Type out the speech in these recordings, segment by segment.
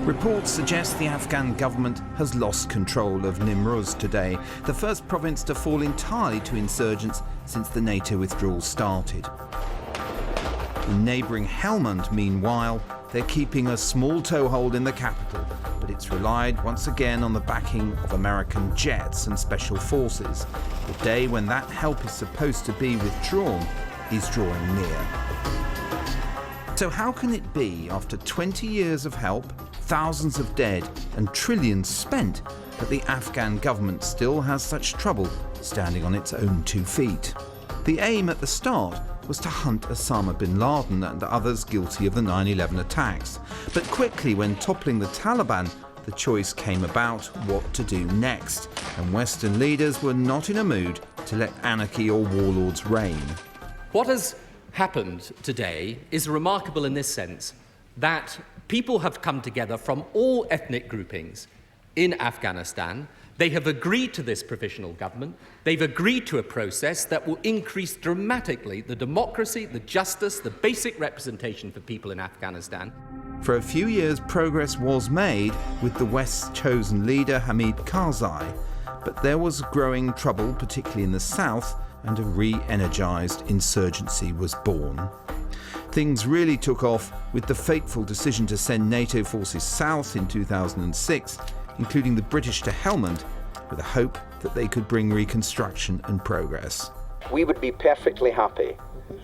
Reports suggest the Afghan government has lost control of Nimruz today, the first province to fall entirely to insurgents since the NATO withdrawal started. In neighbouring Helmand, meanwhile, they're keeping a small toehold in the capital, but it's relied once again on the backing of American jets and special forces. The day when that help is supposed to be withdrawn is drawing near. So how can it be, after 20 years of help, thousands of dead and trillions spent, that the Afghan government still has such trouble standing on its own 2 feet? The aim at the start was to hunt Osama bin Laden and others guilty of the 9/11 attacks. But quickly, when toppling the Taliban, the choice came about what to do next, and Western leaders were not in a mood to let anarchy or warlords reign. What has happened today is remarkable in this sense, that people have come together from all ethnic groupings in Afghanistan. They have agreed to this provisional government. They've agreed to a process that will increase dramatically the democracy, the justice, the basic representation for people in Afghanistan. For a few years, progress was made with the West's chosen leader, Hamid Karzai. But there was growing trouble, particularly in the south, and a re-energised insurgency was born. Things really took off with the fateful decision to send NATO forces south in 2006, including the British to Helmand, with the hope that they could bring reconstruction and progress. We would be perfectly happy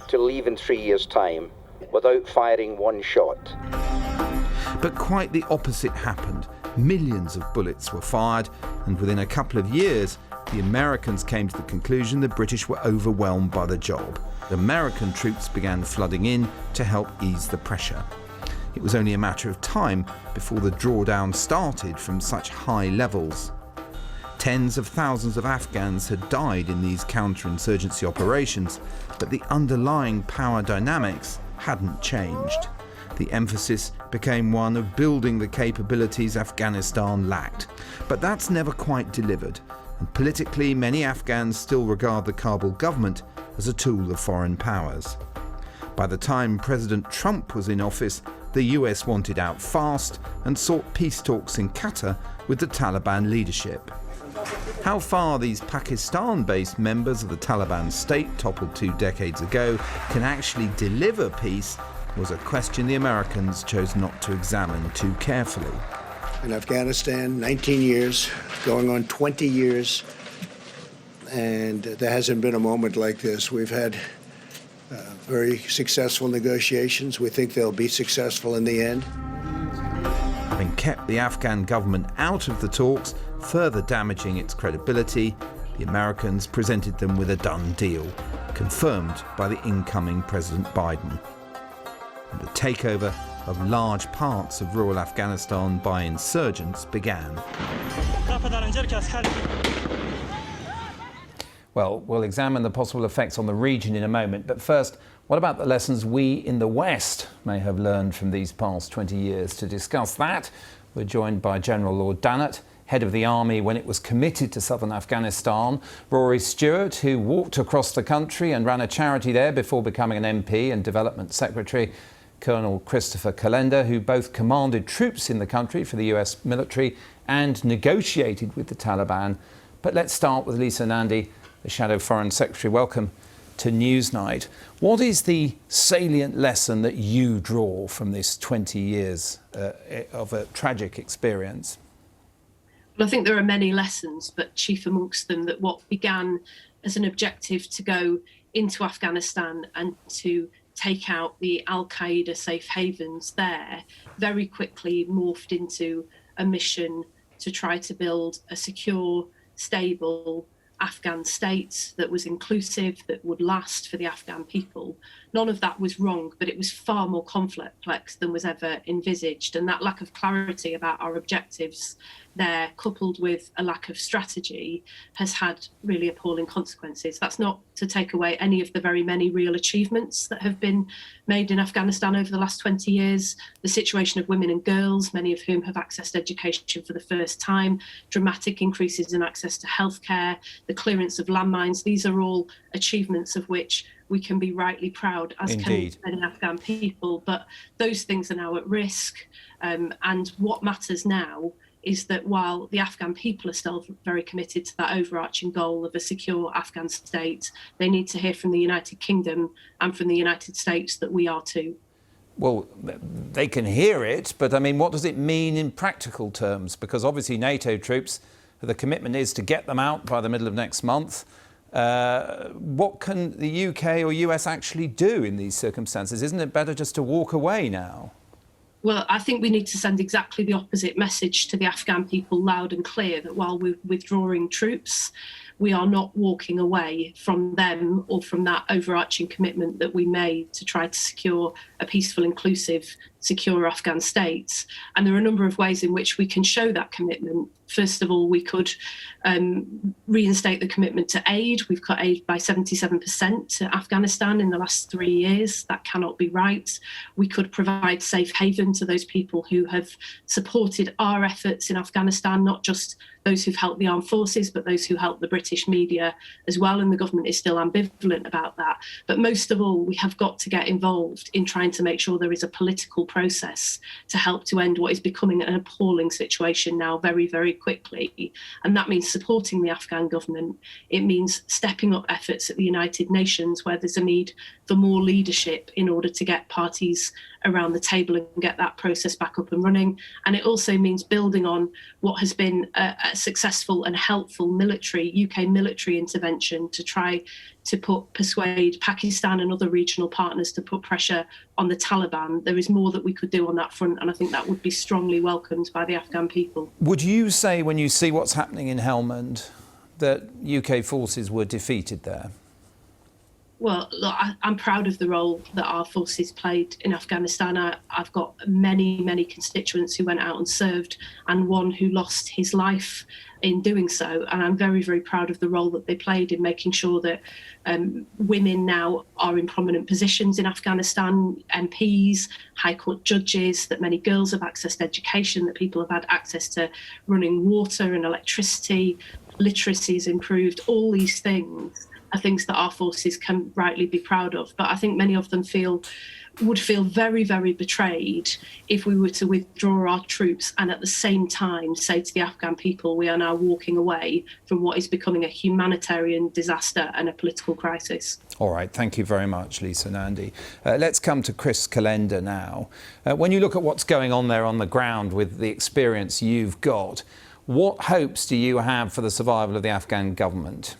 to leave in 3 years' time without firing one shot. But quite the opposite happened. Millions of bullets were fired, and within a couple of years, the Americans came to the conclusion the British were overwhelmed by the job. American troops began flooding in to help ease the pressure. It was only a matter of time before the drawdown started from such high levels. Tens of thousands of Afghans had died in these counterinsurgency operations, but the underlying power dynamics hadn't changed. The emphasis became one of building the capabilities Afghanistan lacked. But that's never quite delivered, and politically many Afghans still regard the Kabul government as a tool of foreign powers. By the time President Trump was in office, the US wanted out fast and sought peace talks in Qatar with the Taliban leadership. How far these Pakistan-based members of the Taliban state, toppled 2 decades ago, can actually deliver peace was a question the Americans chose not to examine too carefully. In Afghanistan, 19 years, going on 20 years, and there hasn't been a moment like this. We've had very successful negotiations. We think they'll be successful in the end. Having kept the Afghan government out of the talks, further damaging its credibility, the Americans presented them with a done deal, confirmed by the incoming President Biden. And the takeover of large parts of rural Afghanistan by insurgents began. Well, we'll examine the possible effects on the region in a moment, but first, what about the lessons we in the West may have learned from these past 20 years? To discuss that, we're joined by General Lord Dannatt, head of the Army when it was committed to southern Afghanistan, Rory Stewart, who walked across the country and ran a charity there before becoming an MP and Development Secretary, Colonel Christopher Kolenda, who both commanded troops in the country for the US military and negotiated with the Taliban. But let's start with Lisa Nandy, the Shadow Foreign Secretary. Welcome to Newsnight. What is the salient lesson that you draw from this 20 years of a tragic experience? Well, I think there are many lessons, but chief amongst them that what began as an objective to go into Afghanistan and to take out the Al-Qaeda safe havens there very quickly morphed into a mission to try to build a secure, stable Afghan state that was inclusive, that would last for the Afghan people. None of that was wrong, but it was far more complex than was ever envisaged. And that lack of clarity about our objectives there, coupled with a lack of strategy, has had really appalling consequences. That's not to take away any of the very many real achievements that have been made in Afghanistan over the last 20 years. The situation of women and girls, many of whom have accessed education for the first time, dramatic increases in access to healthcare, the clearance of landmines. These are all achievements of which we can be rightly proud, as Indeed. can many Afghan people. But those things are now at risk. And what matters now is that while the Afghan people are still very committed to that overarching goal of a secure Afghan state, they need to hear from the United Kingdom and from the United States that we are too. Well, they can hear it, but I mean, what does it mean in practical terms? Because obviously NATO troops, the commitment is to get them out by the middle of next month. What can the UK or US actually do in these circumstances? Isn't it better just to walk away now? Well, I think we need to send exactly the opposite message to the Afghan people, loud and clear, that while we're withdrawing troops, we are not walking away from them or from that overarching commitment that we made to try to secure a peaceful, inclusive, secure Afghan state. And there are a number of ways in which we can show that commitment. First of all, we could reinstate the commitment to aid. We've cut aid by 77% to Afghanistan in the last 3 years. That cannot be right. We could provide safe haven to those people who have supported our efforts in Afghanistan, not just those who've helped the armed forces, but those who help the British media as well. And the government is still ambivalent about that. But most of all, we have got to get involved in trying to make sure there is a political process to help to end what is becoming an appalling situation now very, very quickly. And that means supporting the Afghan government. It means stepping up efforts at the United Nations, where there's a need for more leadership in order to get parties around the table and get that process back up and running. And it also means building on what has been a successful and helpful UK military intervention to try to persuade Pakistan and other regional partners to put pressure on the Taliban. There is more that we could do on that front, and I think that would be strongly welcomed by the Afghan people. Would you say, when you see what's happening in Helmand, that UK forces were defeated there? Well, look, I'm proud of the role that our forces played in Afghanistan. I've got many, many constituents who went out and served, and one who lost his life in doing so. And I'm very, very proud of the role that they played in making sure that women now are in prominent positions in Afghanistan, MPs, High Court judges, that many girls have accessed education, that people have had access to running water and electricity, literacy has improved. All these things are things that our forces can rightly be proud of. But I think many of them would feel very, very betrayed if we were to withdraw our troops and at the same time say to the Afghan people, we are now walking away from what is becoming a humanitarian disaster and a political crisis. All right, thank you very much, Lisa Nandy. Let's come to Chris Kolenda now. When you look at what's going on there on the ground with the experience you've got, what hopes do you have for the survival of the Afghan government?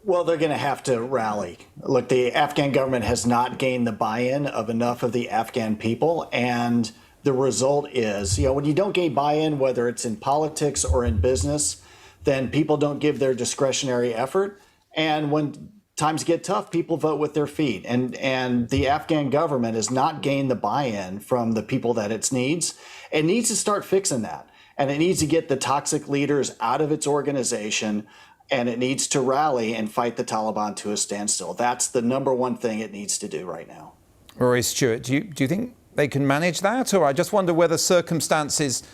Well, they're going to have to rally. Look, the Afghan government has not gained the buy-in of enough of the Afghan people. And the result is, when you don't gain buy-in, whether it's in politics or in business, then people don't give their discretionary effort. And when times get tough, people vote with their feet. And the Afghan government has not gained the buy-in from the people that it needs. It needs to start fixing that. And it needs to get the toxic leaders out of its organization. And it needs to rally and fight the Taliban to a standstill. That's the number one thing it needs to do right now. Rory Stewart, do you think they can manage that? Or I just wonder whether circumstances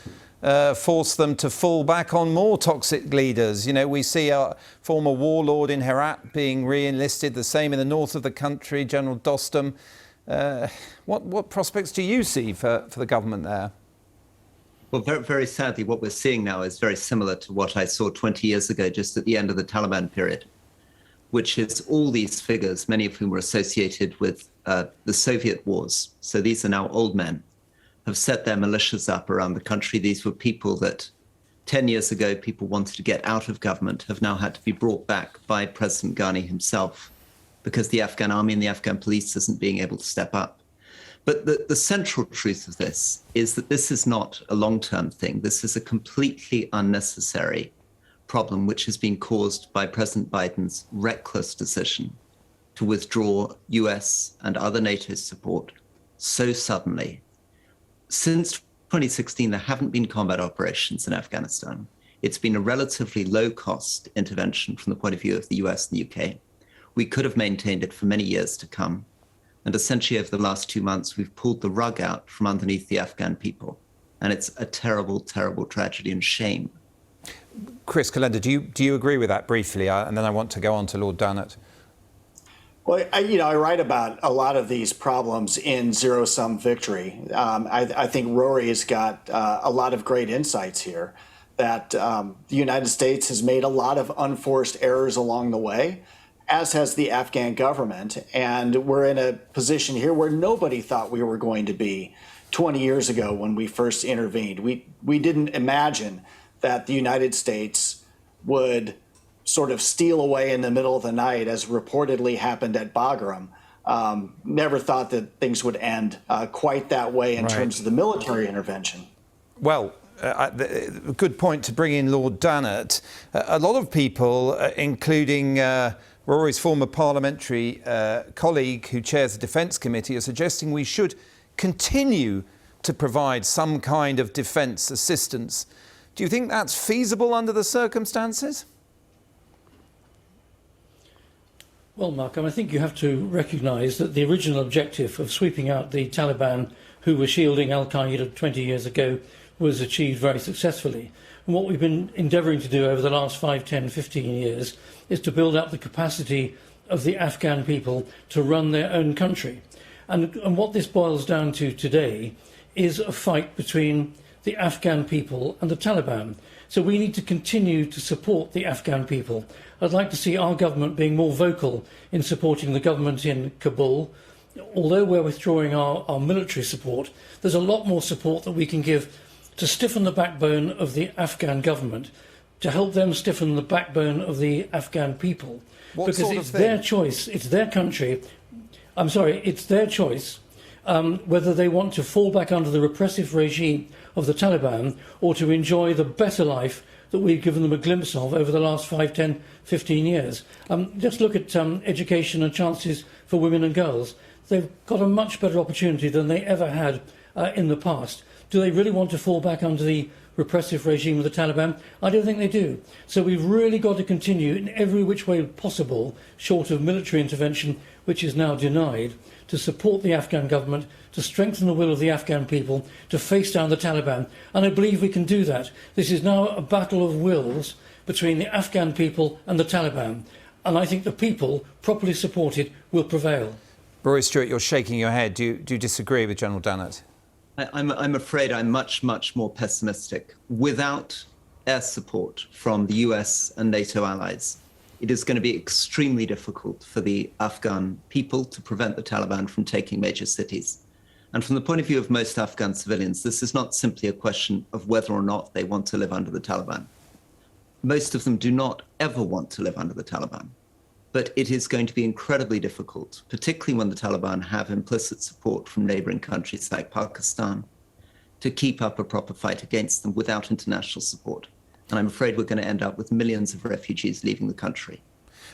force them to fall back on more toxic leaders. We see a former warlord in Herat being re-enlisted, the same in the north of the country, General Dostum. What prospects do you see for the government there? Well, very, very sadly, what we're seeing now is very similar to what I saw 20 years ago, just at the end of the Taliban period, which is all these figures, many of whom were associated with the Soviet wars. So these are now old men, have set their militias up around the country. These were people that 10 years ago, people wanted to get out of government, have now had to be brought back by President Ghani himself, because the Afghan army and the Afghan police isn't being able to step up. But the central truth of this is that this is not a long-term thing. This is a completely unnecessary problem, which has been caused by President Biden's reckless decision to withdraw US and other NATO support so suddenly. Since 2016, there haven't been combat operations in Afghanistan. It's been a relatively low-cost intervention from the point of view of the US and the UK. We could have maintained it for many years to come. And essentially, over the last 2 months, we've pulled the rug out from underneath the Afghan people. And it's a terrible, terrible tragedy and shame. Chris Kolenda, do you agree with that briefly? And then I want to go on to Lord Dannatt. Well, I write about a lot of these problems in Zero Sum Victory. I think Rory has got a lot of great insights here, that the United States has made a lot of unforced errors along the way, as has the Afghan government. And we're in a position here where nobody thought we were going to be 20 years ago when we first intervened. We didn't imagine that the United States would sort of steal away in the middle of the night, as reportedly happened at Bagram. Never thought that things would end quite that way in terms of the military intervention. Well, a good point to bring in Lord Dannatt. A lot of people, including Rory's former parliamentary colleague who chairs the Defence Committee, are suggesting we should continue to provide some kind of defence assistance. Do you think that's feasible under the circumstances? Well, Malcolm, I think you have to recognise that the original objective of sweeping out the Taliban, who were shielding al-Qaeda 20 years ago, was achieved very successfully. And what we've been endeavouring to do over the last 5, 10, 15 years is to build up the capacity of the Afghan people to run their own country. And what this boils down to today is a fight between the Afghan people and the Taliban. So we need to continue to support the Afghan people. I'd like to see our government being more vocal in supporting the government in Kabul. Although we're withdrawing our military support, there's a lot more support that we can give to stiffen the backbone of the Afghan government, to help them stiffen the backbone of the Afghan people. Because it's their choice, it's their country. I'm sorry, it's their choice whether they want to fall back under the repressive regime of the Taliban or to enjoy the better life that we've given them a glimpse of over the last 5, 10, 15 years. Just look at education and chances for women and girls. They've got a much better opportunity than they ever had in the past. Do they really want to fall back under the repressive regime of the Taliban? I don't think they do. So we've really got to continue in every which way possible, short of military intervention, which is now denied, to support the Afghan government, to strengthen the will of the Afghan people, to face down the Taliban. And I believe we can do that. This is now a battle of wills between the Afghan people and the Taliban. And I think the people, properly supported, will prevail. Rory Stewart, you're shaking your head. Do you disagree with General Dannatt? I'm afraid I'm much, much more pessimistic. Without air support from the US and NATO allies, it is going to be extremely difficult for the Afghan people to prevent the Taliban from taking major cities. And from the point of view of most Afghan civilians, this is not simply a question of whether or not they want to live under the Taliban. Most of them do not ever want to live under the Taliban. But it is going to be incredibly difficult, particularly when the Taliban have implicit support from neighboring countries like Pakistan, to keep up a proper fight against them without international support. And I'm afraid we're going to end up with millions of refugees leaving the country.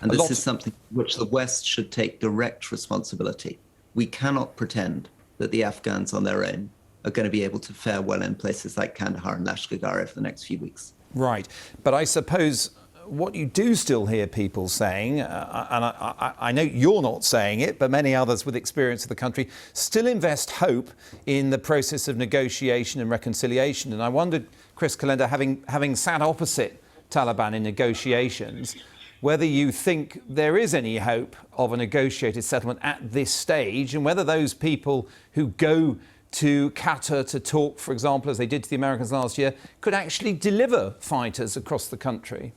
And this is something which the West should take direct responsibility. We cannot pretend that the Afghans on their own are going to be able to fare well in places like Kandahar and Lashkar over the next few weeks. Right. But I suppose what you do still hear people saying, and I know you're not saying it, but many others with experience of the country still invest hope in the process of negotiation and reconciliation. And I wondered, Chris Kolenda, having sat opposite Taliban in negotiations, whether you think there is any hope of a negotiated settlement at this stage, and whether those people who go to Qatar to talk, for example, as they did to the Americans last year, could actually deliver fighters across the country.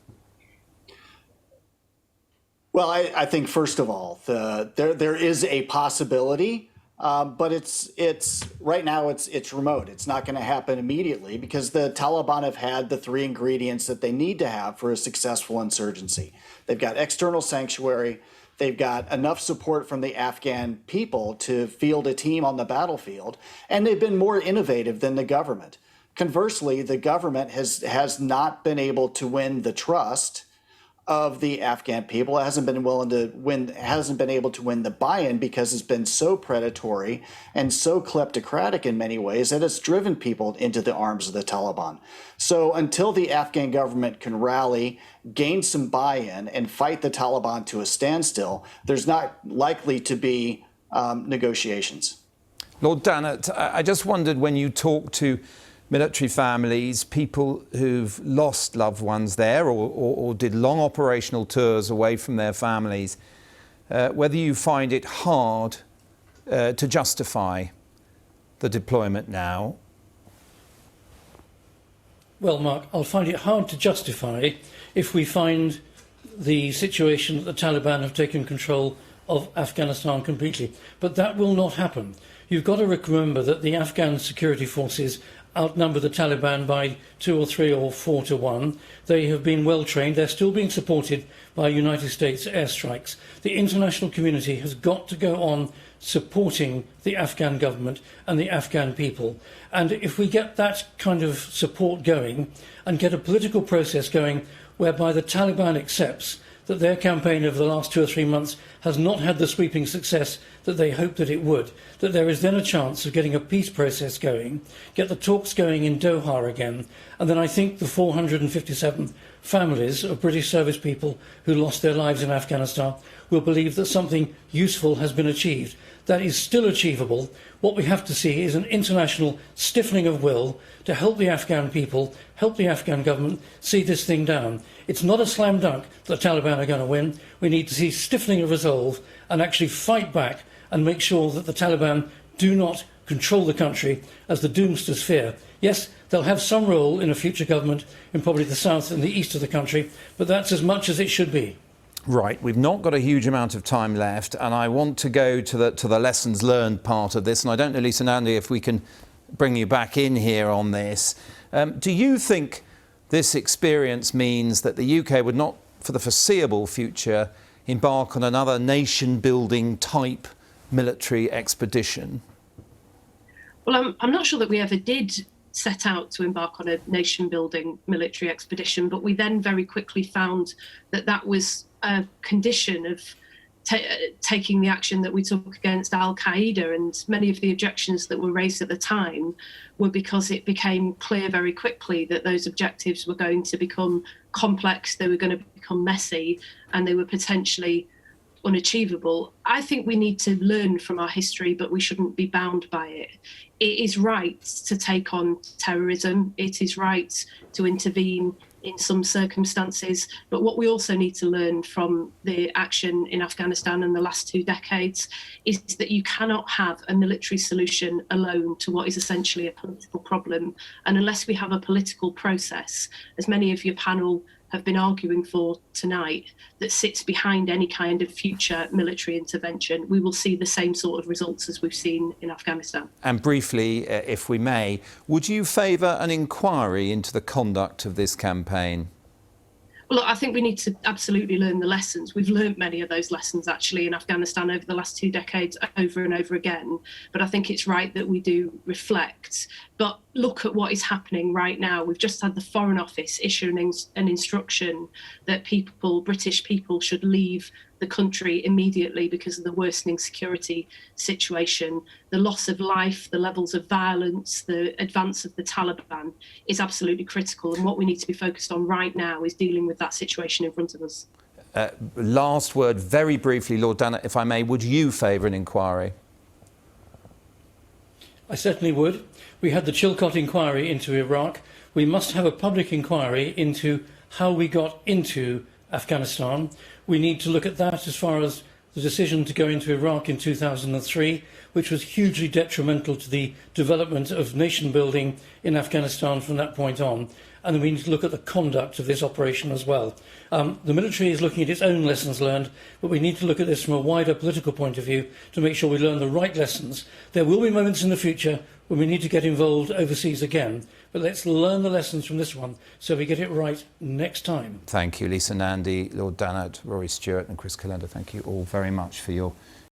Well, I think, first of all, there is a possibility, but it's right now it's remote. It's not going to happen immediately because the Taliban have had the 3 ingredients that they need to have for a successful insurgency. They've got external sanctuary, they've got enough support from the Afghan people to field a team on the battlefield, and they've been more innovative than the government. Conversely, the government has not been able to win the trust of the Afghan people. It hasn't been able to win the buy-in because it's been so predatory and so kleptocratic in many ways that it's driven people into the arms of the Taliban. So until the Afghan government can rally, gain some buy-in, and fight the Taliban to a standstill, there's not likely to be negotiations. Lord Dannatt, I just wondered, when you talk to military families, people who've lost loved ones there or did long operational tours away from their families, whether you find it hard to justify the deployment now. Well, Mark, I'll find it hard to justify if we find the situation that the Taliban have taken control of Afghanistan completely. But that will not happen. You've got to remember that the Afghan security forces outnumber the Taliban by 2 or 3 or 4 to 1. They have been well trained. They're still being supported by United States airstrikes. The international community has got to go on supporting the Afghan government and the Afghan people. And if we get that kind of support going and get a political process going whereby the Taliban accepts that their campaign over the last 2 or 3 months has not had the sweeping success that they hoped that it would, that there is then a chance of getting a peace process going, get the talks going in Doha again, and then I think the 457 families of British service people who lost their lives in Afghanistan will believe that something useful has been achieved. That is still achievable. What we have to see is an international stiffening of will to help the Afghan people, help the Afghan government see this thing down. It's not a slam dunk that the Taliban are going to win. We need to see stiffening of resolve and actually fight back and make sure that the Taliban do not control the country as the doomsters fear. Yes, they'll have some role in a future government in probably the south and the east of the country, but that's as much as it should be. Right, we've not got a huge amount of time left, and I want to go to the lessons learned part of this, and I don't know, Lisa Nandy, if we can bring you back in here on this. Do you think this experience means that the UK would not, for the foreseeable future, embark on another nation-building type military expedition? Well, I'm not sure that we ever did set out to embark on a nation-building military expedition, but we then very quickly found that that was a condition of taking the action that we took against Al-Qaeda, and many of the objections that were raised at the time were because it became clear very quickly that those objectives were going to become complex, they were going to become messy, and they were potentially unachievable. I think we need to learn from our history, but we shouldn't be bound by it. It is right to take on terrorism. It is right to intervene in some circumstances. But what we also need to learn from the action in Afghanistan in the last 2 decades is that you cannot have a military solution alone to what is essentially a political problem. And unless we have a political process, as many of your panel have been arguing for tonight, that sits behind any kind of future military intervention, we will see the same sort of results as we've seen in Afghanistan. And briefly, if we may, would you favour an inquiry into the conduct of this campaign? Well, look, I think we need to absolutely learn the lessons. We've learned many of those lessons actually in Afghanistan over the last 2 decades, over and over again. But I think it's right that we do reflect. But look at what is happening right now. We've just had the Foreign Office issuing an instruction that British people should leave the country immediately because of the worsening security situation. The loss of life, the levels of violence, the advance of the Taliban is absolutely critical. And what we need to be focused on right now is dealing with that situation in front of us. Last word, very briefly, Lord Dannatt, if I may, would you favour an inquiry? I certainly would. We had the Chilcot inquiry into Iraq. We must have a public inquiry into how we got into Afghanistan. We need to look at that as far as the decision to go into Iraq in 2003, which was hugely detrimental to the development of nation building in Afghanistan from that point on. And then we need to look at the conduct of this operation as well. The military is looking at its own lessons learned, but we need to look at this from a wider political point of view to make sure we learn the right lessons. There will be moments in the future when we need to get involved overseas again, but let's learn the lessons from this one so we get it right next time. Thank you, Lisa Nandy, Lord Dannatt, Rory Stewart and Chris Kolenda. Thank you all very much for your